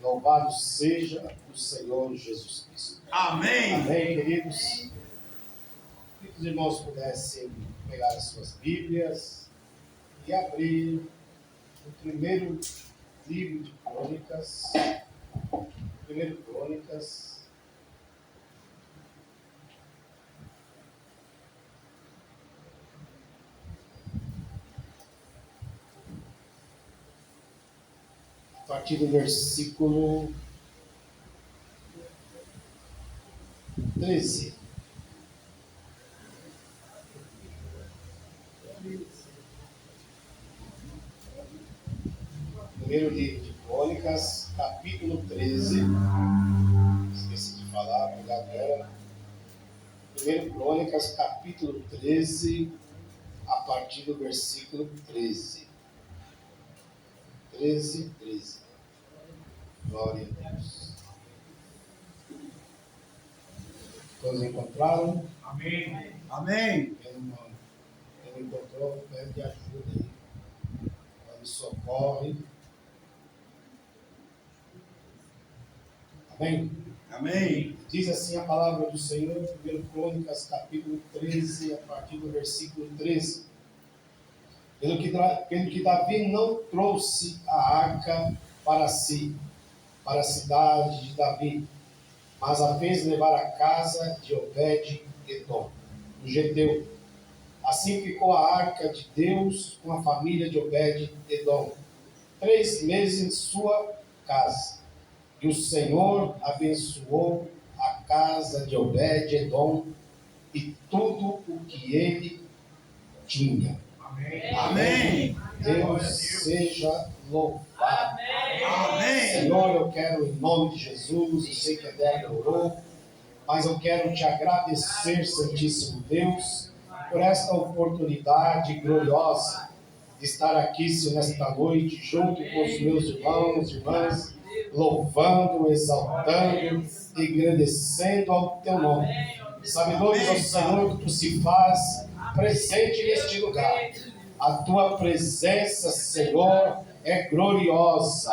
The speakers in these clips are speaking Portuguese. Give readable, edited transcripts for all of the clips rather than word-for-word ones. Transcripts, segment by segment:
Louvado seja o Senhor Jesus Cristo. Amém. Amém, queridos. Se os irmãos pudessem pegar as suas Bíblias e abrir o primeiro livro de Crônicas. Primeiro Crônicas. A partir do versículo 13. Primeiro livro de Crônicas, capítulo 13. Esqueci de falar, obrigado, Vera. Primeiro Crônicas, capítulo 13, a partir do versículo 13. 13. Glória a Deus. Todos encontraram? Amém. Amém. Quem não encontrou, pede ajuda aí. Me socorre. Amém? Amém. Diz assim a palavra do Senhor, 1 Crônicas, capítulo 13, a partir do versículo 13. Pelo que Davi não trouxe a arca para si, para a cidade de Davi, mas a fez levar à casa de Obed-Edom, o Geteu. Assim ficou a arca de Deus com a família de Obed-Edom 3 meses em sua casa. E o Senhor abençoou a casa de Obed-Edom e tudo o que ele tinha. Amém. Amém. Deus seja louvado. Amém. Senhor, eu quero, em nome de Jesus, eu sei que a Débora orou, mas eu quero te agradecer, Santíssimo Deus, por esta oportunidade gloriosa de estar aqui, Senhor, nesta noite, junto com os meus irmãos e irmãs, louvando, exaltando, engrandecendo ao teu nome. Sabedores, ó Senhor, que tu se faz presente neste lugar. A tua presença, Senhor, é gloriosa.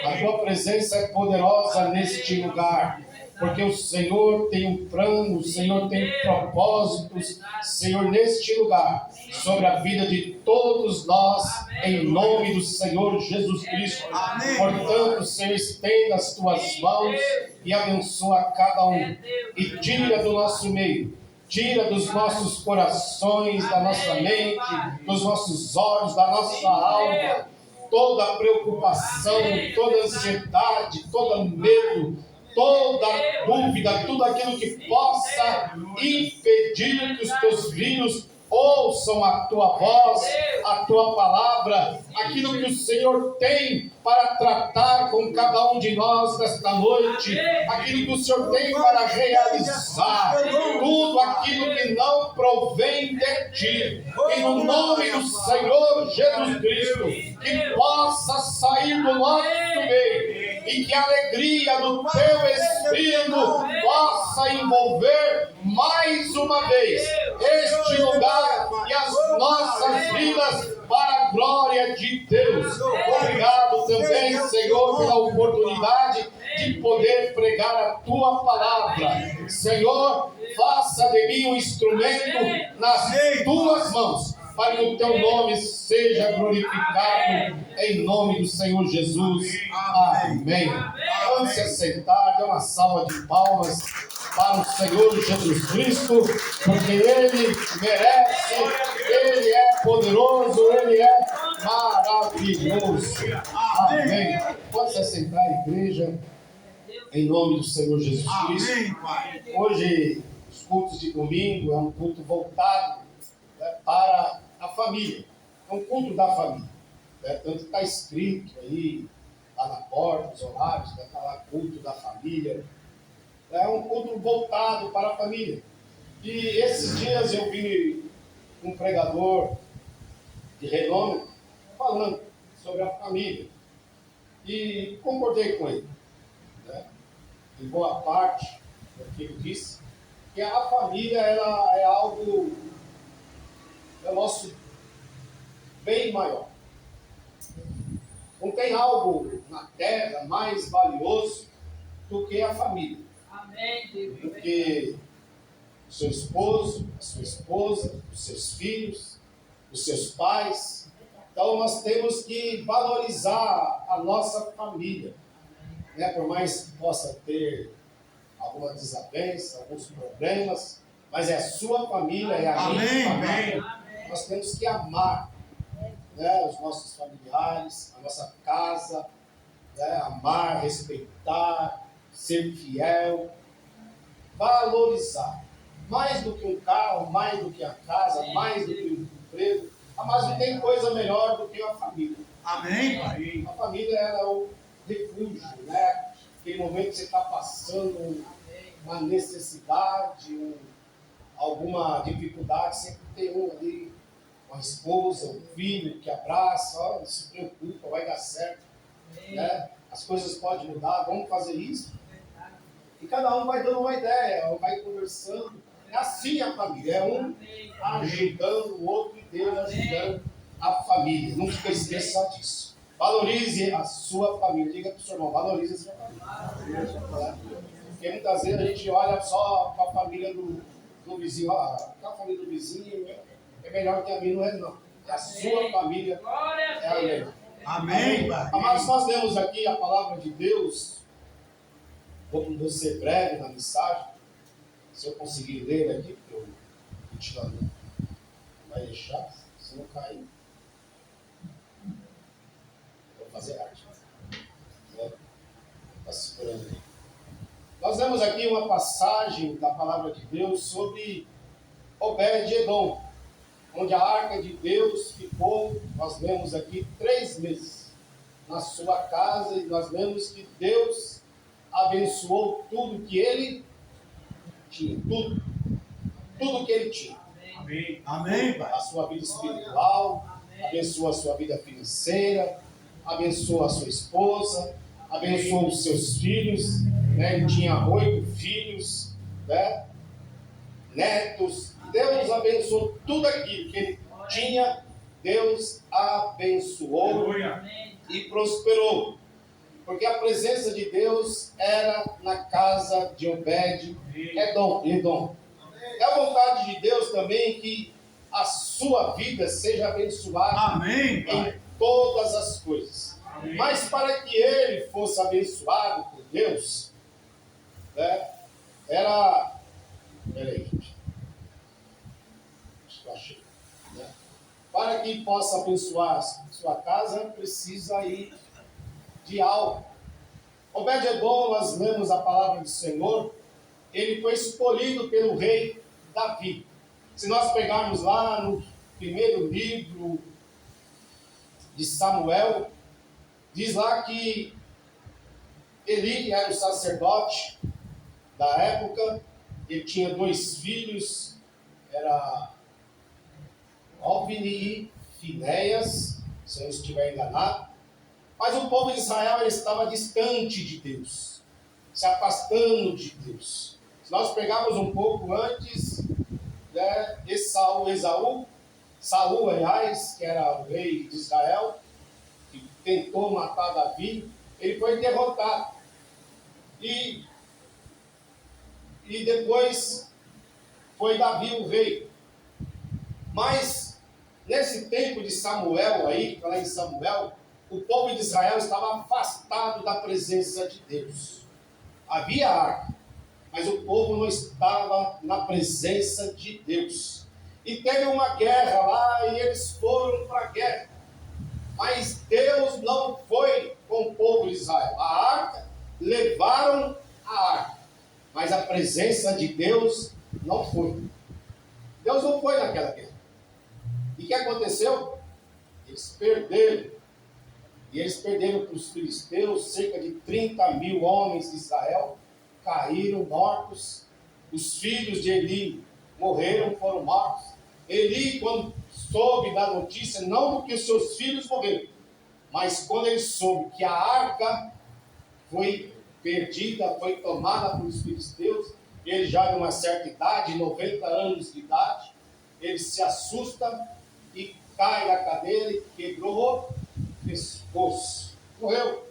A tua presença é poderosa neste lugar. Porque o Senhor tem um plano, o Senhor tem propósitos, Senhor, neste lugar, sobre a vida de todos nós, em nome do Senhor Jesus Cristo. Amém. Portanto, Senhor, estenda as tuas mãos e abençoa cada um. E tira do nosso meio, tira dos nossos corações, da nossa mente, dos nossos olhos, da nossa alma, toda preocupação, toda ansiedade, todo medo, toda dúvida, tudo aquilo que possa impedir que os teus filhos ouçam a tua voz, a tua palavra, aquilo que o Senhor tem para tratar com cada um de nós nesta noite, aquilo que o Senhor tem para realizar, tudo aquilo que não provém de ti, e no nome do Senhor Jesus Cristo, que possa sair do nosso meio, e que a alegria do teu Espírito possa envolver mais uma vez este lugar e as nossas vidas para a glória de Deus. Obrigado também, Senhor, pela oportunidade de poder pregar a tua palavra. Senhor, faça de mim um instrumento nas tuas mãos, para que o teu nome seja glorificado, em nome do Senhor Jesus. Amém. Vamos se assentar, dê uma salva de palmas para o Senhor Jesus Cristo, porque Ele merece, Ele é poderoso, Ele é maravilhoso. Amém. Pode se assentar, igreja, em nome do Senhor Jesus Cristo. Hoje, os cultos de domingo é um culto voltado, né, para a família, é um culto da família, né? Tanto que está escrito aí, lá na porta, os horários, está lá culto da família, é um culto voltado para a família. E esses dias eu vi um pregador de renome falando sobre a família, e concordei com ele, né? Em boa parte do que ele disse, que a família ela é algo, é o nosso bem maior. Não tem algo na terra mais valioso do que a família. Amém, Deus. Do que o seu esposo, a sua esposa, os seus filhos, os seus pais. Então nós temos que valorizar a nossa família, né? Por mais que possa ter alguma desavença, alguns problemas, mas é a sua família, é a minha família. Amém. Nós temos que amar, né, os nossos familiares, a nossa casa, né, amar, respeitar, ser fiel, valorizar. Mais do que um carro, mais do que a casa, mais do que um emprego. Mas não tem coisa melhor do que a família. Amém, Pai. A família é o refúgio, né? Aquele momento que você está passando uma necessidade, alguma dificuldade, sempre tem um ali, uma esposa, um filho que abraça, ó, não se preocupa, vai dar certo, né? As coisas podem mudar, vamos fazer isso. E cada um vai dando uma ideia, vai conversando. É assim a família, é um ajudando o outro e Deus ajudando a família. Nunca esqueça disso. Valorize a sua família. Diga para o seu irmão, valorize a sua família. Porque muitas vezes a gente olha só para a família do vizinho. Ah, a família do vizinho é melhor que a minha, não é não. É a sua família, é a melhor. Amém, Pai. Mas nós lemos aqui a palavra de Deus. Vou ser breve na mensagem. Se eu conseguir ler aqui, porque eu continuando vai deixar, se não cair. Vou fazer arte. Está segurando aí. Nós vemos aqui uma passagem da palavra de Deus sobre Obed-Edom, onde a arca de Deus ficou, nós lemos aqui, 3 meses na sua casa, e nós lemos que Deus abençoou tudo que ele tinha, tudo que ele tinha. Amém. Amém, Pai. A sua vida espiritual, abençoou a sua vida financeira, abençoou a sua esposa, abençoou os seus filhos, né? Ele tinha 8 filhos, né? Netos. Deus abençoou tudo aquilo que ele tinha. Deus abençoou e prosperou, porque a presença de Deus era na casa de Obed-Edom. É a vontade de Deus também que a sua vida seja abençoada. Amém, Pai. Em todas as coisas. Amém. Mas para que ele fosse abençoado por Deus, né, era... Peraí, gente. Acho que eu achei. Né? Para que possa abençoar a sua casa, precisa ir de algo. Obed-Edom, nós lemos a palavra do Senhor, ele foi escolhido pelo rei Davi. Se nós pegarmos lá no primeiro livro de Samuel, diz lá que Eli era o sacerdote da época, ele tinha 2 filhos, era Ofni e Finéias, se eu não estiver enganado. Mas o povo de Israel ele estava distante de Deus, se afastando de Deus. Se nós pegarmos um pouco antes, né, Saul, aliás, que era o rei de Israel, que tentou matar Davi, ele foi derrotado. E depois foi Davi o rei. Mas nesse tempo de Samuel aí, que está lá em Samuel, o povo de Israel estava afastado da presença de Deus. Havia arca, mas o povo não estava na presença de Deus. E teve uma guerra lá e eles foram para a guerra. Mas Deus não foi com o povo de Israel. A arca, levaram a arca, mas a presença de Deus não foi. Deus não foi naquela guerra. E o que aconteceu? Eles perderam. E eles perderam para os filisteus, cerca de 30.000 homens de Israel caíram mortos. Os filhos de Eli morreram, foram mortos. Eli, quando soube da notícia, não porque os seus filhos morreram, mas quando ele soube que a arca foi perdida, foi tomada pelos filisteus, ele já de uma certa idade, 90 anos de idade, ele se assusta e cai da cadeira e quebrou o pescoço. Morreu.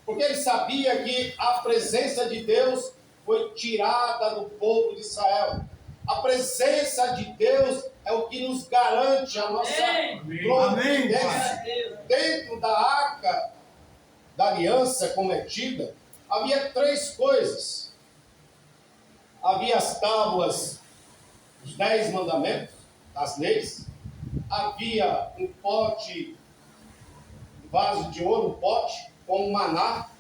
Porque ele sabia que a presença de Deus foi tirada do povo de Israel. A presença de Deus é o que nos garante a nossa providência. Dentro da arca da aliança cometida, havia 3 coisas. Havia as tábuas, os 10 mandamentos, as leis. Havia um pote, um vaso de ouro, um pote com maná,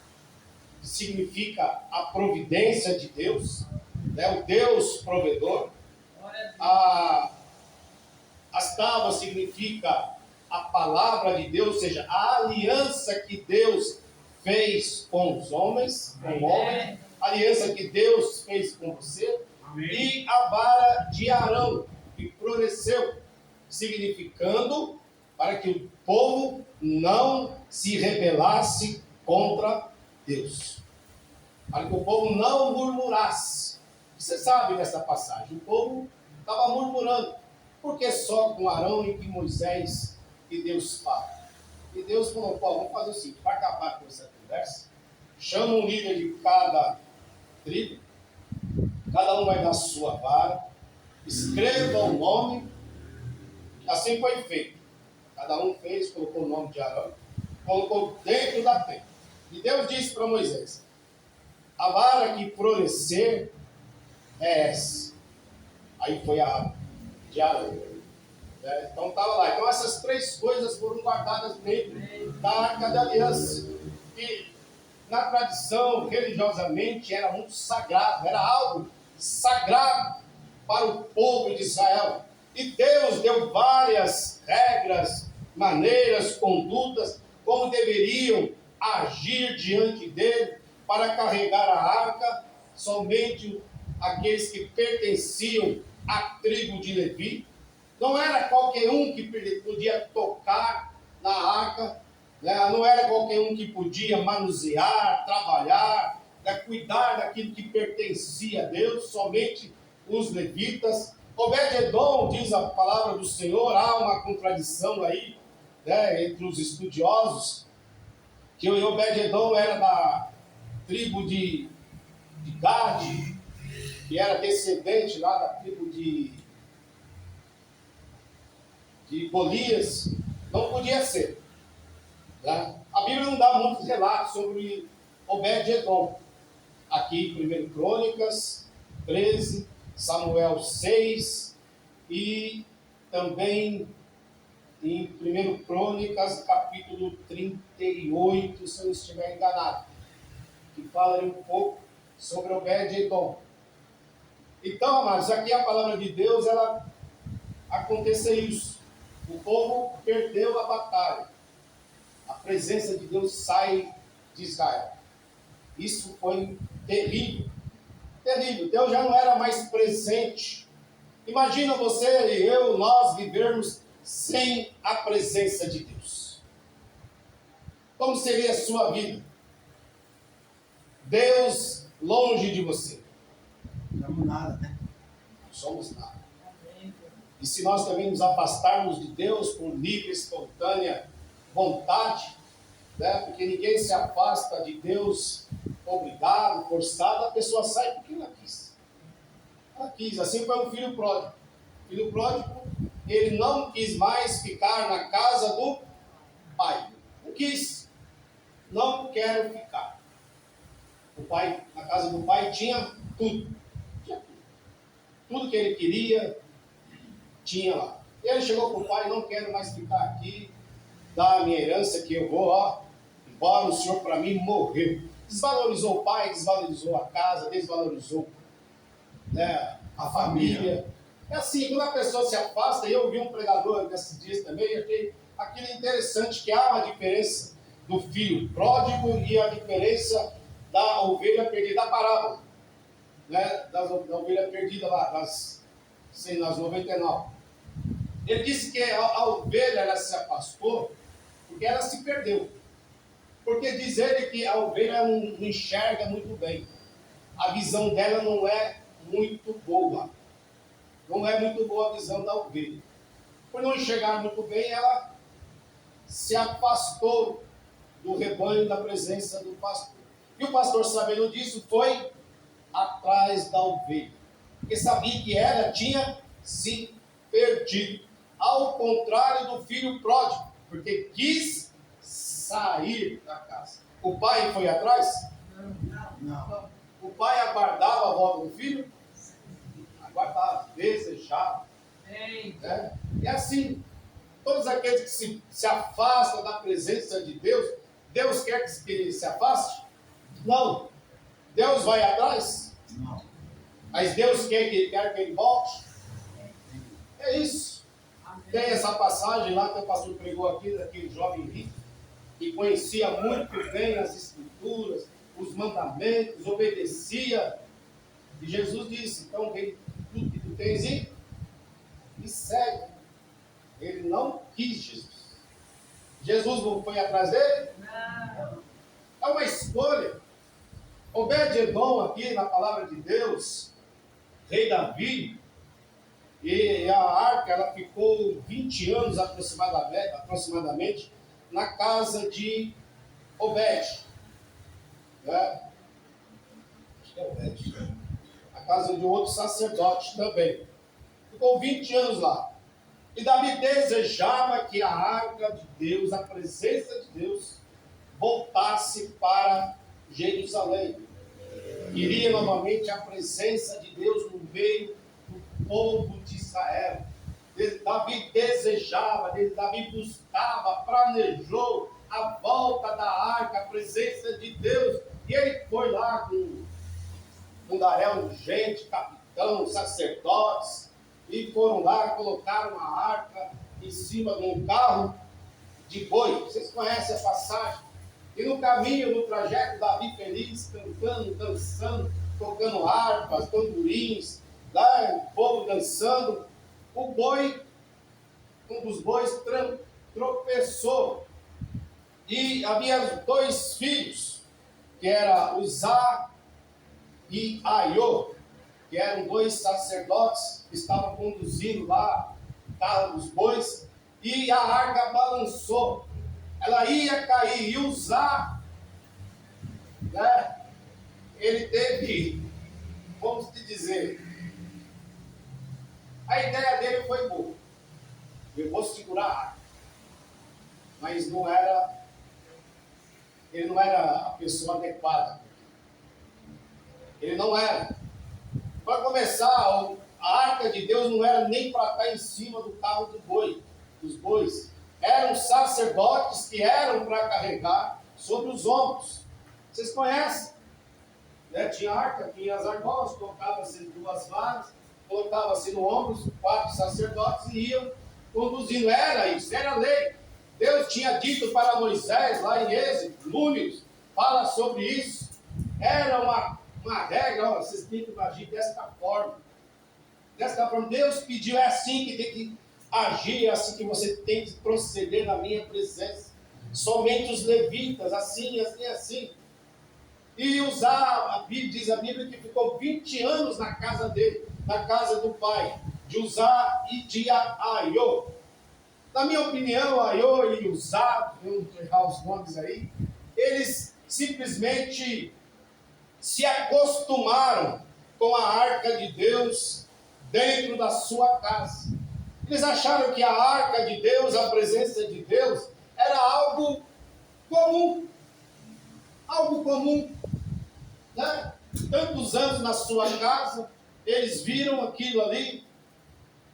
que significa a providência de Deus, né? O Deus provedor. As tábuas significa a palavra de Deus, ou seja, a aliança que Deus fez com os homens, com o homem, a aliança que Deus fez com você. Amém. E a vara de Arão, que floresceu, significando para que o povo não se rebelasse contra Deus, para que o povo não murmurasse. Você sabe dessa passagem, o povo estava murmurando, porque só com Arão e com Moisés que Deus fala. E Deus falou: vamos fazer o seguinte, para acabar com essa conversa, chama um líder de cada tribo, cada um vai dar a sua vara, escreva o nome. Assim foi feito. Cada um fez, colocou o nome de Arão, colocou dentro da tenda. E Deus disse para Moisés: a vara que florescer é essa. Aí foi a árvore de Arão. Então estava lá. Então essas 3 coisas foram guardadas dentro da arca da aliança. E na tradição, religiosamente, era muito sagrado. Era algo sagrado para o povo de Israel. E Deus deu várias regras, maneiras, condutas, como deveriam agir diante dele para carregar a arca. Somente aqueles que pertenciam à tribo de Levi. Não era qualquer um que podia tocar na arca, né? Não era qualquer um que podia manusear, trabalhar, né? Cuidar daquilo que pertencia a Deus, somente os levitas. Obed-edom, diz a palavra do Senhor, há uma contradição aí, né, entre os estudiosos, que o Obed-edom era da tribo de Gade, que era descendente lá da tribo de Golias. Não podia ser, né? A Bíblia não dá muitos relatos sobre Obed-edom. Aqui em 1 Crônicas 13, Samuel 6 e também em 1 Crônicas, capítulo 38, se eu não estiver enganado, que fala um pouco sobre Obed-edom. Então, amados, aqui a palavra de Deus, ela aconteceu isso. O povo perdeu a batalha. A presença de Deus sai de Israel. Isso foi terrível. Terrível. Deus já não era mais presente. Imagina você e eu, nós vivermos sem a presença de Deus. Como seria a sua vida? Deus longe de você. Não somos nada, né? Não somos nada. E se nós também nos afastarmos de Deus por livre, espontânea vontade, né? Porque ninguém se afasta de Deus obrigado, forçado, a pessoa sai porque ela quis. Ela quis. Assim foi o filho pródigo. O filho pródigo, ele não quis mais ficar na casa do pai. Não quis. Não quero ficar. O pai, na casa do pai, tinha tudo. Tinha tudo. Tudo que ele queria, tinha lá. E ele chegou para o pai: não quero mais ficar aqui, dá a minha herança que eu vou, embora o senhor para mim morreu. Desvalorizou o pai, desvalorizou a casa, desvalorizou, né, a família. É assim, quando a pessoa se afasta, e eu vi um pregador nesses dias também, achei aquilo interessante, que há uma diferença do filho pródigo e a diferença da ovelha perdida, da parábola, né, da ovelha perdida lá, nas 99. Ele disse que a ovelha, ela se afastou porque ela se perdeu. Porque diz ele que a ovelha não enxerga muito bem. A visão dela não é muito boa. Não é muito boa a visão da ovelha. Por não enxergar muito bem, ela se afastou do rebanho da presença do pastor. E o pastor, sabendo disso, foi atrás da ovelha, porque sabia que ela tinha se perdido, ao contrário do filho pródigo, porque quis sair da casa. O pai foi atrás? Não. O pai aguardava a volta do filho? Aguardava, desejava. Né? E assim, todos aqueles que se afastam da presença de Deus, Deus quer que ele se afaste? Não. Deus vai atrás? Não. Mas Deus quer que ele volte? É isso. Tem essa passagem lá que o pastor pregou aqui, daquele jovem rico, que conhecia muito bem as escrituras, os mandamentos, obedecia. E Jesus disse, então vem tudo que tu tens e me segue. Ele não quis Jesus. Jesus não foi atrás dele? Não. É uma escolha. Obed-Edom aqui na palavra de Deus, rei Davi, e a arca ela ficou 20 anos aproximadamente na casa de Obed. Né? Acho que é Obed. A casa de outro sacerdote também. Ficou 20 anos lá. E Davi desejava que a arca de Deus, a presença de Deus, voltasse para Jerusalém. Queria novamente a presença de Deus no meio do povo de Israel. Davi desejava, Davi buscava, planejou a volta da arca, a presença de Deus. E ele foi lá com um daréu de gente, capitão, sacerdotes, e foram lá, colocaram a arca em cima de um carro de boi. Vocês conhecem a passagem? E no caminho, no trajeto, Davi feliz, cantando, dançando, tocando harpas, tamborins, lá, o povo dançando. O boi, um dos bois, tropeçou. E havia 2 filhos, que era Uzá e Aiô, que eram 2 sacerdotes que estavam conduzindo lá o carro dos bois, e a arca balançou. Ela ia cair, e Uzá, né, ele teve, vamos te dizer, a ideia dele foi boa. Eu vou segurar a arca. Mas ele não era a pessoa adequada. Ele não era. Para começar, a arca de Deus não era nem para estar em cima do carro dos bois. Eram sacerdotes que eram para carregar sobre os ombros. Vocês conhecem? Né? Tinha arca, tinha as argolas, colocava-se 2 varas, colocava-se no ombro 4 sacerdotes e iam conduzindo. Era isso, era lei. Deus tinha dito para Moisés, lá em Êxodo, Números, fala sobre isso. Era uma regra, ó, vocês têm que agir desta forma. Desta forma, Deus pediu, é assim que tem que agir, é assim que você tem que proceder na minha presença. Somente os levitas, assim. E Uzá, diz a Bíblia que ficou 20 anos na casa dele, na casa do pai, de Uzá e de Aiô. Na minha opinião, Aiô e Uzá, vamos errar os nomes aí, eles simplesmente se acostumaram com a arca de Deus dentro da sua casa. Eles acharam que a arca de Deus, a presença de Deus, era algo comum. Algo comum. Né? Tantos anos na sua casa, eles viram aquilo ali,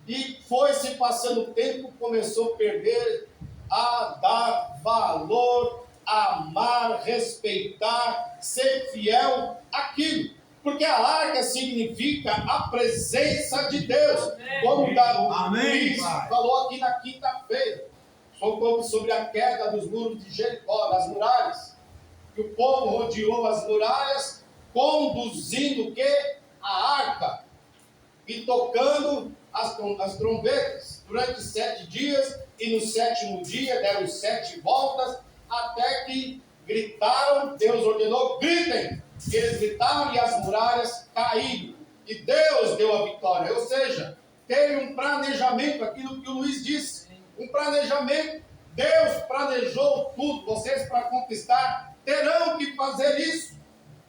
e foi se passando o tempo, começou a perder, a dar valor, amar, respeitar, ser fiel àquilo. Porque a arca significa a presença de Deus. Como Davi falou aqui na quinta-feira, sobre a queda dos muros de Jericó, das muralhas. Que o povo rodeou as muralhas, conduzindo o quê? A arca. E tocando as trombetas durante 7 dias, e no 7º dia deram 7 voltas, até que gritaram, Deus ordenou, gritem. Eles gritaram e as muralhas caíram, e Deus deu a vitória. Ou seja, teve um planejamento, aquilo que o Luiz disse, um planejamento. Deus planejou tudo. Vocês, para conquistar, terão que fazer isso.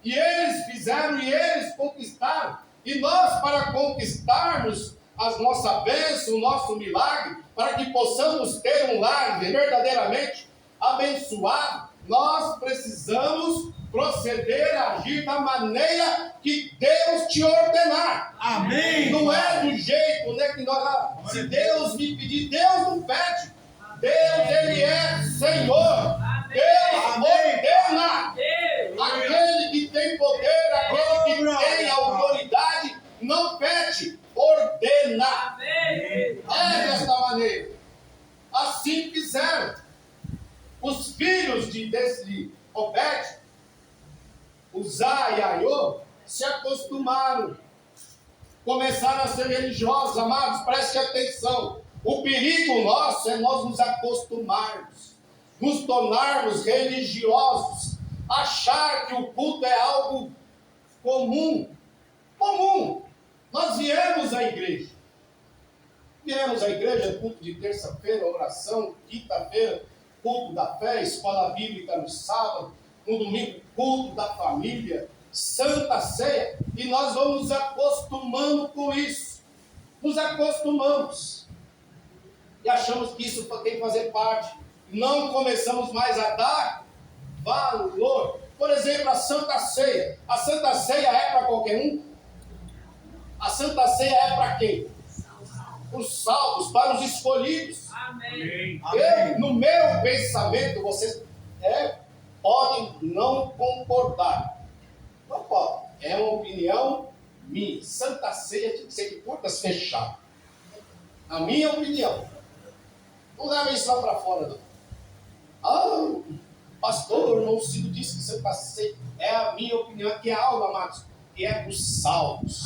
E eles fizeram e eles conquistaram. E nós, para conquistarmos a nossa bênção, o nosso milagre, para que possamos ter um lar verdadeiramente abençoado, nós precisamos proceder, agir da maneira que Deus te ordenar. Amém. Não é do jeito, né, que nós... Se Deus me pedir, Deus não pede. Deus, Ele é Senhor. Deus ordena. Aquele que tem poder, aquele que tem autoridade, não pede, ordena. É desta maneira. Assim fizeram. Os filhos desse Obed, Uzá e Aiô, se acostumaram. Começaram a ser religiosos, amados, preste atenção. O perigo nosso é nós nos acostumarmos, nos tornarmos religiosos, achar que o culto é algo comum. Nós viemos à igreja. Culto de terça-feira, oração, quinta-feira, culto da fé, escola bíblica no sábado, no domingo, culto da família, santa ceia, e nós vamos nos acostumando com isso. Nos acostumamos. E achamos que isso tem que fazer parte. Não começamos mais a dar valor. Por exemplo, a Santa Ceia. A Santa Ceia é para qualquer um? A Santa Ceia é para quem? Para os salvos, para os escolhidos. Amém. No meu pensamento, vocês podem não concordar. Não podem. É uma opinião minha. Santa Ceia tem que ser de portas fechadas. Na minha opinião. Não leva isso lá para fora, não. Pastor, o irmão Ciro disse que Santa Ceia é a minha opinião, que é algo, amados, que é para os salvos.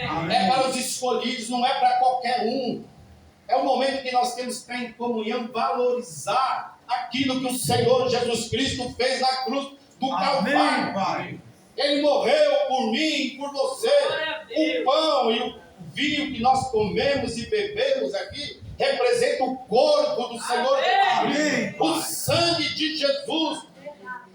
Amém. É para os escolhidos, não é para qualquer um. É o momento que nós temos que estar em comunhão, valorizar aquilo que o Senhor Jesus Cristo fez na cruz do Calvário. Ele morreu por mim e por você. O pão e o vinho que nós comemos e bebemos aqui representa o corpo do Senhor Jesus Cristo, o sangue de Jesus,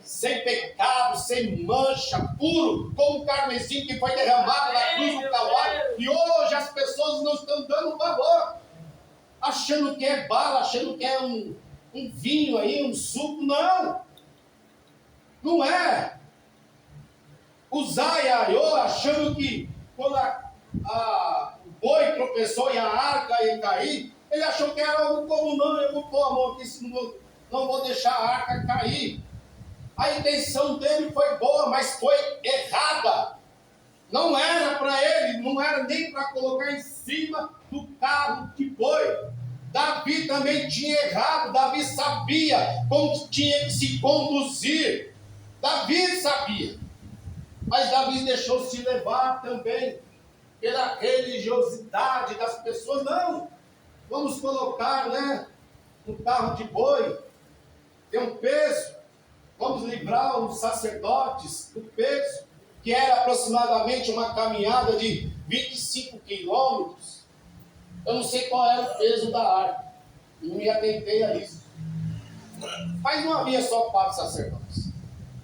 sem pecado, sem mancha, puro, como o carmesim que foi derramado na cruz do Calvário. E hoje as pessoas não estão dando valor, achando que é bala, achando que é um vinho aí, um suco. Não é. Uzá e Aiô achando que quando o boi tropeçou e a arca ia cair, ele achou que era algo comum. Não, eu vou pôr a mão aqui, não vou deixar a arca cair. A intenção dele foi boa, mas foi errada. Não era para ele, não era nem para colocar em cima do carro de boi. Davi também tinha errado. Davi sabia como tinha que se conduzir. Davi sabia. Mas Davi deixou-se levar também pela religiosidade das pessoas. Não, vamos colocar, no carro de boi, tem um peso, vamos livrar os sacerdotes do peso, que era aproximadamente uma caminhada de 25 quilômetros. Eu não sei qual era o peso da arca, não me atentei a isso. Mas não havia só 4 sacerdotes,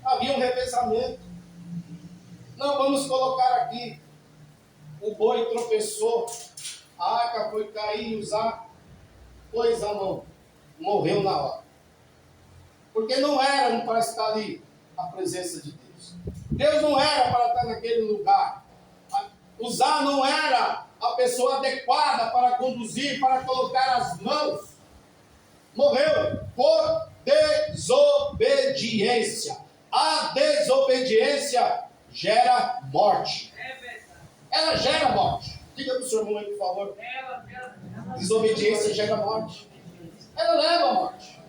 havia um revezamento. Não, vamos colocar aqui, o boi tropeçou, a arca foi cair e Uzá pôs a mão, morreu na hora. Porque não era para estar ali a presença de Deus. Deus não era para estar naquele lugar. Uzá não era a pessoa adequada para conduzir, para colocar as mãos. Morreu por desobediência. A desobediência gera morte. Ela gera morte. Diga para o seu irmão aí, por favor. Desobediência gera morte. Ela leva a morte.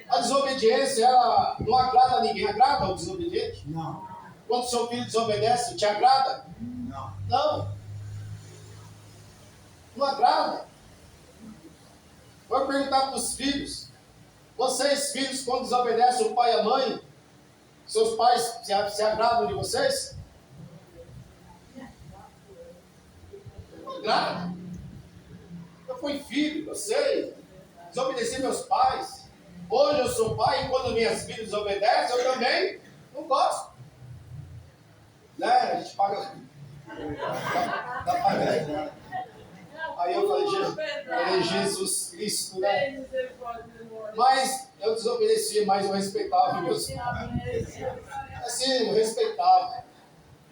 A desobediência, ela não agrada a ninguém. Agrada o desobediente? Não. Quando seu filho desobedece, te agrada? Não. Não agrada. Vou perguntar para os filhos. Vocês, filhos, quando desobedecem o pai e a mãe, seus pais se agradam de vocês? Não agrada. Eu fui filho, eu sei. Desobedeci meus pais. Hoje eu sou pai e quando minhas filhas obedecem, eu também não gosto. Né? A gente paga. Tá pagando. Aí eu falei, Jesus Cristo, né? Mas eu desobedecia, mas eu respeitava meus pais. Assim, eu respeitava.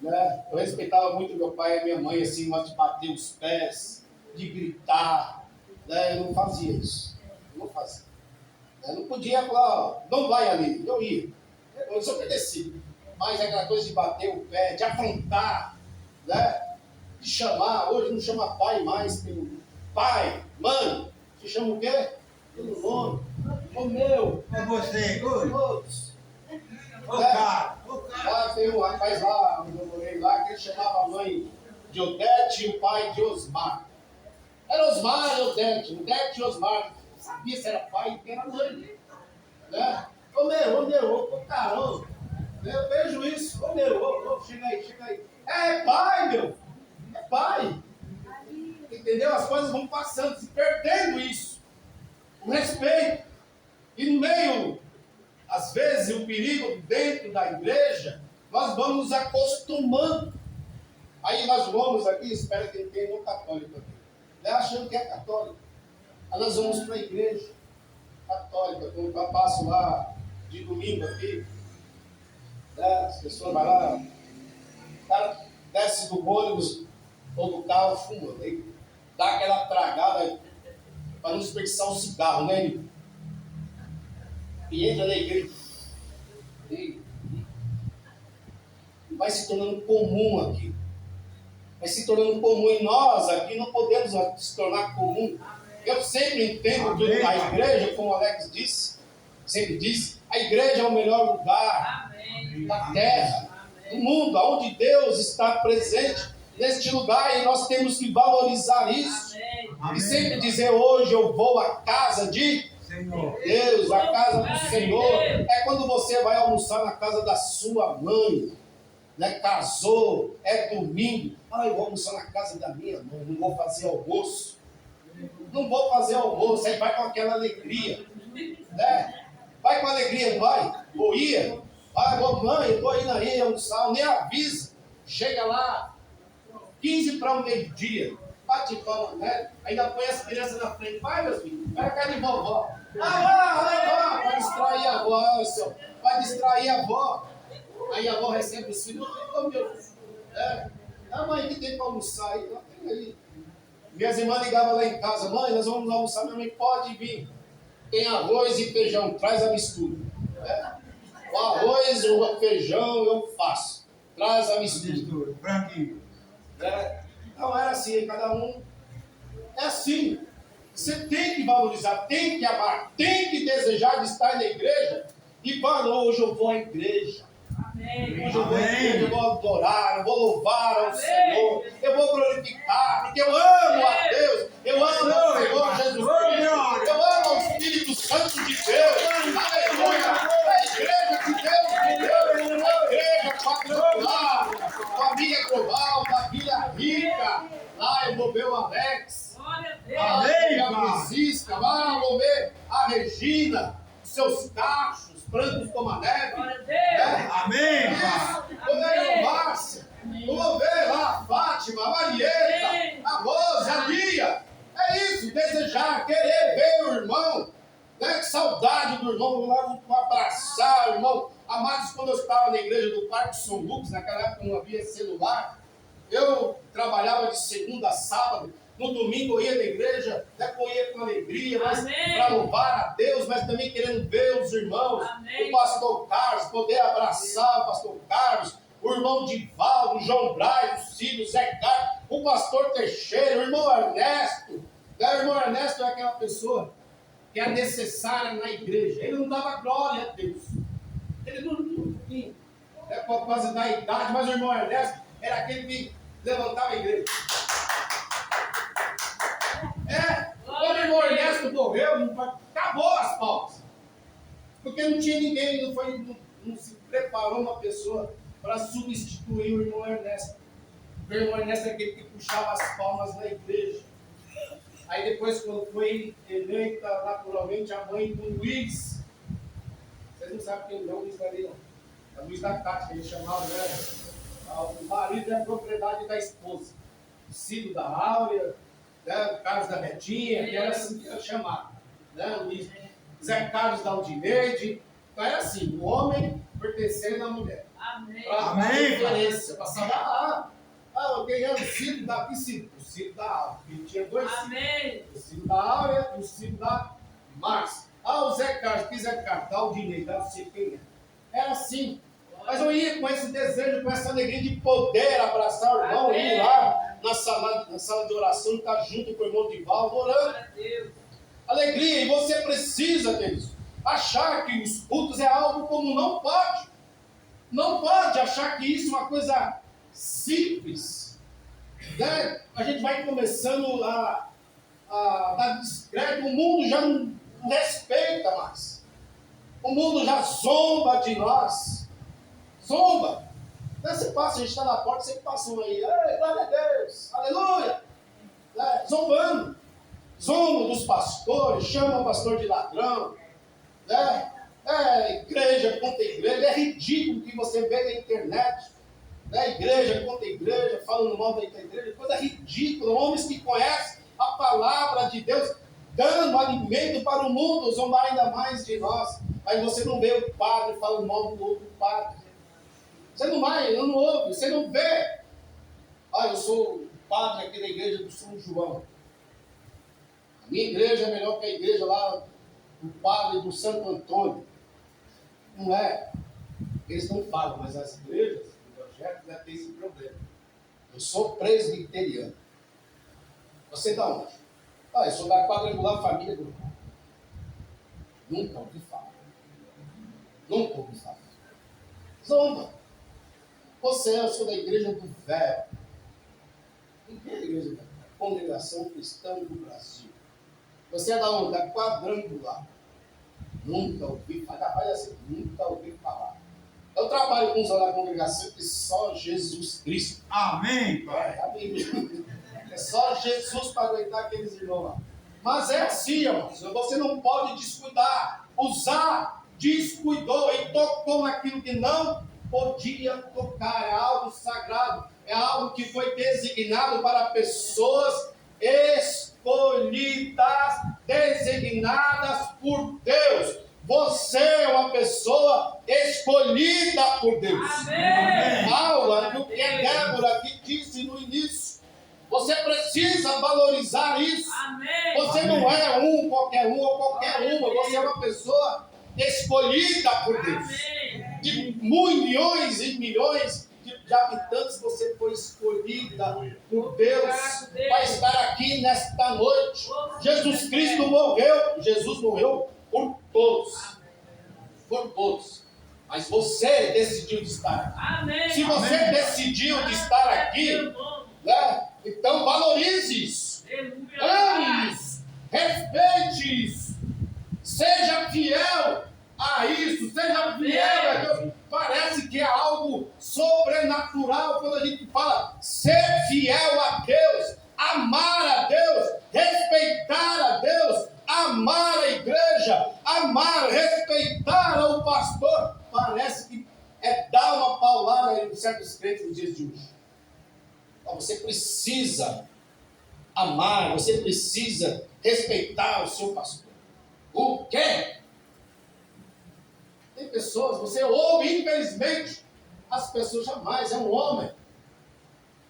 Né? Eu respeitava muito meu pai e minha mãe, assim, de bater os pés, de gritar. Né? Eu não fazia isso. Eu não fazia. Eu não podia falar, ó, não vai ali. Eu ia. Eu desobedeci. Mas aquela coisa de bater o pé, de afrontar, né? De chamar, hoje não chama pai mais pelo pai, mãe, se chama o quê? Pelo nome. O meu. É você, Todos. ô cara. Lá tem um rapaz lá, onde eu morei lá, que ele chamava a mãe de Odete e o pai de Osmar. Era Osmar e Odete e Osmar. Não sabia se era pai e era mãe. Né? Ô caramba. Eu vejo isso. Chega aí. É pai, meu. É pai. Entendeu? As coisas vão passando, se perdendo isso. O respeito. E no meio, às vezes, o perigo dentro da igreja, nós vamos nos acostumando. Aí nós vamos aqui, espero que tenha um católico aqui. Né? Achando que é católico. Aí nós vamos para a igreja católica. Quando eu passo lá de domingo aqui, né? As pessoas vão lá, o cara desce do ônibus ou do carro fumando. Aí dá aquela tragada para não desperdiçar um cigarro, né? E entra na igreja. E vai se tornando comum aqui. Vai se tornando comum. E nós aqui não podemos se tornar comum. Eu sempre entendo que a igreja, como o Alex disse, sempre disse, a igreja é o melhor lugar da terra, do mundo, onde Deus está presente neste lugar, e nós temos que valorizar isso. E sempre dizer, hoje eu vou à casa de Senhor. Deus, a casa do Senhor. É quando você vai almoçar na casa da sua mãe, né? Casou, é domingo. Eu vou almoçar na casa da minha mãe, não vou fazer almoço. Não vou fazer almoço, aí vai com aquela alegria, né? Vai com alegria, não vai? Ou ia? Mãe, eu estou indo aí almoçar, nem avisa. Chega lá, 15 para o meio-dia, bate palma, né? Ainda põe as crianças na frente. Vai, meus filhos, vai cá de vovó. Vai distrair a avó, vai distrair a avó. Aí a avó recebe os filhos, meu Deus. A mãe que tem para almoçar aí, tem aí. Minhas irmãs ligavam lá em casa, mãe, nós vamos almoçar, minha mãe pode vir. Tem arroz e feijão, traz a mistura. O arroz e o feijão eu faço, traz a mistura. Branquinho. Não era assim, cada um é assim. Você tem que valorizar, tem que amar, tem que desejar de estar na igreja e falar, hoje eu vou à igreja. Hoje eu vou à igreja, eu vou adorar, eu vou louvar ao Senhor, eu vou glorificar, porque eu amo a Deus, eu amo o Senhor Jesus Cristo, eu amo o Espírito Santo de Deus, aleluia, a igreja que Deus me deu, a igreja quadrangular, família global, família rica, lá eu vou ver o Alex, a Francisca, lá eu vou ver a Regina, os seus cachos, brancos como a neve. Amém. Vou ver a Márcia. Vou ver lá a Fátima, a Marieta, a Rosa, a Lia. É isso, desejar, querer ver o irmão. Né? Que saudade do irmão, vou lá para abraçar o irmão. Amados, quando eu estava na igreja do Parque São Lucas, naquela época não havia celular, eu trabalhava de segunda a sábado. No domingo eu ia na igreja, eu ia com alegria, mas para louvar a Deus, mas também querendo ver os irmãos, o pastor Carlos, poder abraçar o pastor Carlos, o irmão Divaldo, o João Braz, o Cílio, o Zé Carlos, o pastor Teixeira, o irmão Ernesto. O irmão Ernesto é aquela pessoa que é necessária na igreja. Ele não dava glória a Deus. Ele não tinha, por causa da idade, mas o irmão Ernesto era aquele que levantava a igreja. Quando o irmão Ernesto morreu, acabou as palmas. Porque não tinha ninguém, não se preparou uma pessoa para substituir o irmão Ernesto. O irmão Ernesto é aquele que puxava as palmas na igreja. Aí depois, quando foi eleita naturalmente a mãe do Luiz, Vocês não sabem quem é o Luiz ali, não. É o Luiz da Tati, que a gente chamava, né? O marido é propriedade da esposa. O Cido da Áurea, né? O Carlos da Betinha, que era assim que era chamado. Né? O Luiz, Zé Carlos da Aldineide. Então era assim, o homem pertencendo à mulher. Amém. Para referência, para saber, quem é o Cido da que Cido? O Cido da Áurea. Ele tinha dois Cidos. Amém. O Cido da Áurea e o Cido da Márcia. O Zé Carlos, que Zé Carlos, da Aldineide, não sei quem é. Era assim. Mas eu ia com esse desejo, com essa alegria de poder abraçar o irmão, ir lá na sala de oração, estar junto com o irmão Divaldo, orando. Alegria, e você precisa, queridos, achar que os cultos é algo como não pode. Não pode achar que isso é uma coisa simples. Né? A gente vai começando a dar descrédito, o mundo já não respeita mais. O mundo já zomba de nós. Zomba. Você passa, a gente está na porta, sempre passam aí. Ei, glória a Deus, aleluia. Zombando. Zombam dos pastores, chamam o pastor de ladrão. Igreja contra igreja. É ridículo o que você vê na internet. Igreja contra igreja, falando mal da igreja. Coisa ridícula. Homens que conhecem a palavra de Deus, dando alimento para o mundo, zombar ainda mais de nós. Mas você não vê o padre falando mal do outro padre. Você não vai, não ouve, você não vê. Eu sou o padre aqui da igreja do São João. A minha igreja é melhor que a igreja lá do padre do Santo Antônio. Não é. Eles não falam, mas as igrejas evangélicas já têm esse problema. Eu sou presbiteriano. Você da onde? Eu sou da Quadrangular Família do Pai. Nunca ouvi falar. Nunca ouvi falar. Zomba. Eu sou da igreja do Véu. Em que igreja do Véu? Congregação Cristã do Brasil. Você é da onde? Da Quadrangular. Nunca ouvi falar. Olha assim, nunca ouvi falar. Eu trabalho com uns lá na congregação que só Jesus Cristo. Amém. É só Jesus para aguentar aqueles irmãos lá. Mas é assim, irmãos. Você não pode descuidar. Descuidou e tocou naquilo que não podia tocar. É algo sagrado. É algo que foi designado para pessoas escolhidas, designadas por Deus. Você é uma pessoa escolhida por Deus. Amém. Paula, o que a Débora aqui disse no início. Você precisa valorizar isso. Amém. Você não é qualquer um ou qualquer uma. Você é uma pessoa escolhida por Deus. Amém. De milhões e milhões de habitantes, você foi escolhida por Deus para estar aqui nesta noite. Jesus Cristo morreu. Jesus morreu por todos. Por todos. Mas você decidiu de estar aqui. Amém. Se você decidiu de estar aqui, então valorize isso. Ame isso. Respeite isso. Seja fiel a isso. Seja fiel a Deus. Parece que é algo sobrenatural quando a gente fala ser fiel a Deus, amar a Deus, respeitar a Deus, amar a igreja, respeitar o pastor. Parece que é dar uma paulada em certos crentes nos dias de hoje. Então você precisa amar, você precisa respeitar o seu pastor. O quê? Tem pessoas, você ouve, infelizmente, as pessoas jamais, é um homem.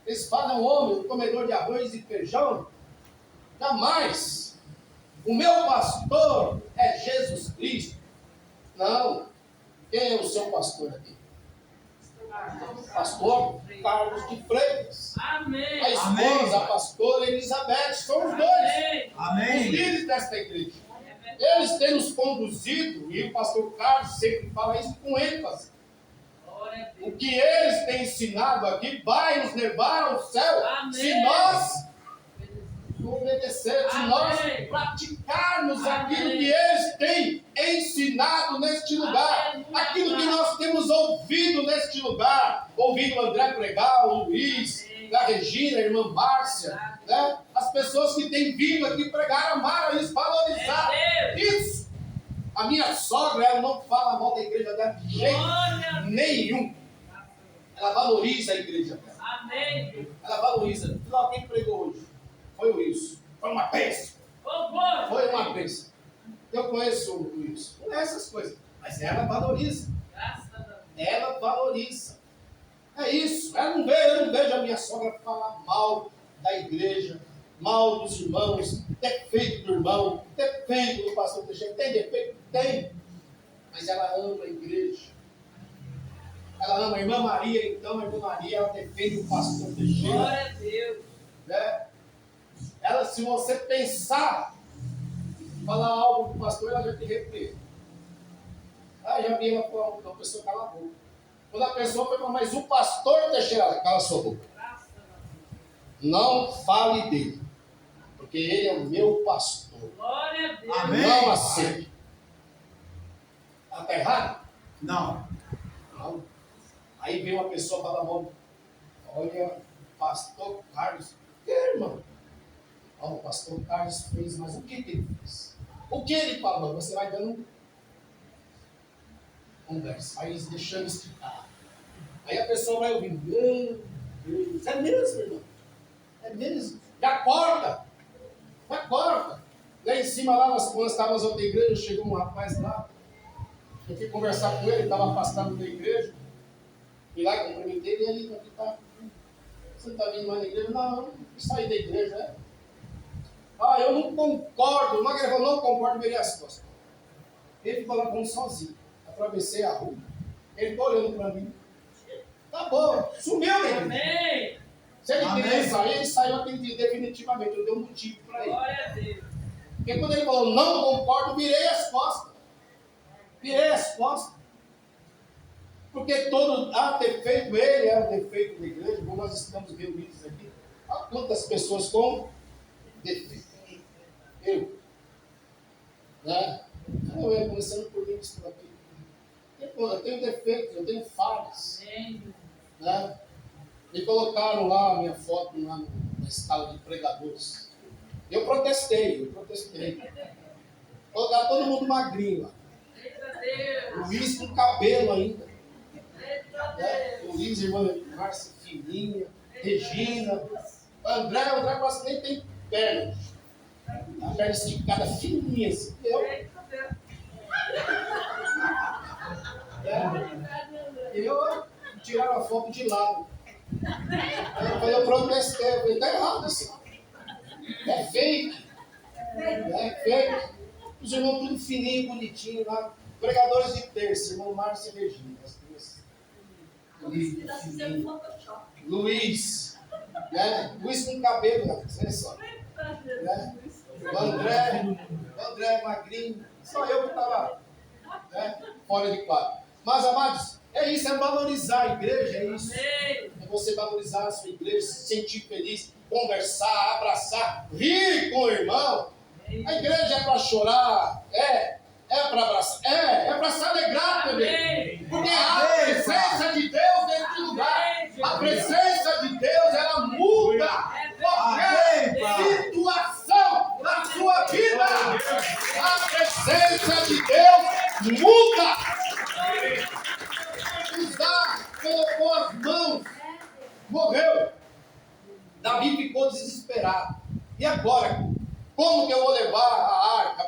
Eles falam, é um homem, um comedor de arroz e feijão. Jamais. O meu pastor é Jesus Cristo. Não. Quem é o seu pastor aqui? Pastor Carlos de Freitas. Amém. A esposa, a pastora Elizabeth, são os dois. Amém. Os líderes desta igreja. Eles têm nos conduzido, e o pastor Carlos sempre fala isso com ênfase. O que eles têm ensinado aqui vai nos levar ao céu. Amém. Se nós obedecermos, se nós Amém. praticarmos Amém. aquilo que eles têm ensinado neste lugar, Amém. aquilo que nós temos ouvido neste lugar, ouvindo o André pregar, o Luiz, a Regina, a irmã Márcia, as pessoas que têm vindo aqui pregar, amar isso, valorizar isso. A minha sogra, ela não fala mal da igreja dela de jeito nenhum. Ela valoriza a igreja dela. Amém. Ela valoriza. Não, quem pregou hoje? Foi o Wilson. Foi uma bênção. Foi uma bênção. Eu conheço o Wilson. Não é essas coisas. Mas ela valoriza. Graças a Deus. Ela valoriza. É isso. Eu não vejo a minha sogra falar mal da igreja, mal dos irmãos, defeito do irmão, defeito do pastor Teixeira. Tem defeito? Tem. Mas ela ama a igreja. Ela ama a irmã Maria, então a irmã Maria, ela defende o pastor Teixeira. Glória a Deus. Né? Ela, se você pensar, falar algo do pastor, ela já te repreende. Já vi ela com a pessoa cala a boca. Quando a pessoa foi, mas o pastor Teixeira, cala sua boca. Graças a Deus. Não fale dele, porque ele é o meu pastor. Glória a Deus. Amém. Não aceite. Está errado? Não. Não. Aí vem uma pessoa e fala, mal, olha, pastor Carlos. Que irmão? O pastor Carlos fez, mas o que ele fez? O que ele falou? Você vai dando conversa, vai deixando esticar. Aí a pessoa vai ouvindo, meu Deus, é mesmo, irmão? É mesmo? Já corta! Já corta! Lá em cima, lá quando estávamos na outra igreja, chegou um rapaz lá, eu fui conversar com ele, estava afastado da igreja, fui lá, cumprimentei ele, aqui tá. Você não está vindo mais na igreja? Não, eu saí da igreja, né? Eu não concordo. Uma ele falou, não concordo, virei as costas. Ele ficou lá falando sozinho. Atravessei a rua. Ele ficou olhando para mim. Tá bom, sumiu, né? Amém. Se ele Amém. queria sair, ele saiu definitivamente. Eu dei um motivo para ele. Glória a Deus. Porque quando ele falou, não concordo, virei as costas. Virei as costas. Porque todo defeito, ele é o defeito da igreja, como nós estamos reunidos aqui. Há quantas pessoas com defeito? Eu. Né? Eu ia começando por mim, por aqui. Eu tenho defeitos, eu tenho falhas. Amém. Né? Me colocaram lá a minha foto lá na escala de pregadores. Eu protestei. Colocaram todo mundo magrinho lá. Eita Deus. Luiz com cabelo ainda. Eita Né? Deus. Luiz, irmã Márcia fininha, Regina. André quase nem tem perna. A perna esticada, fininha assim. Eita Deus. Eu tiraram a foto de lado. Eu protestei, eu falei, tá errado isso. É fake. É fake. Os irmãos tudo fininho, bonitinho lá. Pregadores de terça, irmão Márcio e Regina. As duas. Luiz. Né? Luiz com cabelo, né? Você só. Né? O André magrinho. Só eu que estava fora de quadro. Mas, amados, é isso, é valorizar a igreja, é isso. Amém. É você valorizar a sua igreja, se sentir feliz, conversar, abraçar, rir com o irmão. A igreja é para chorar, é para abraçar, é para se alegrar também. Porque a presença de Deus dentro do lugar. A presença de Deus, ela muda qualquer situação na sua vida. A presença de Deus muda. José colocou as mãos, morreu. Davi ficou desesperado. E agora? Como que eu vou levar a arca?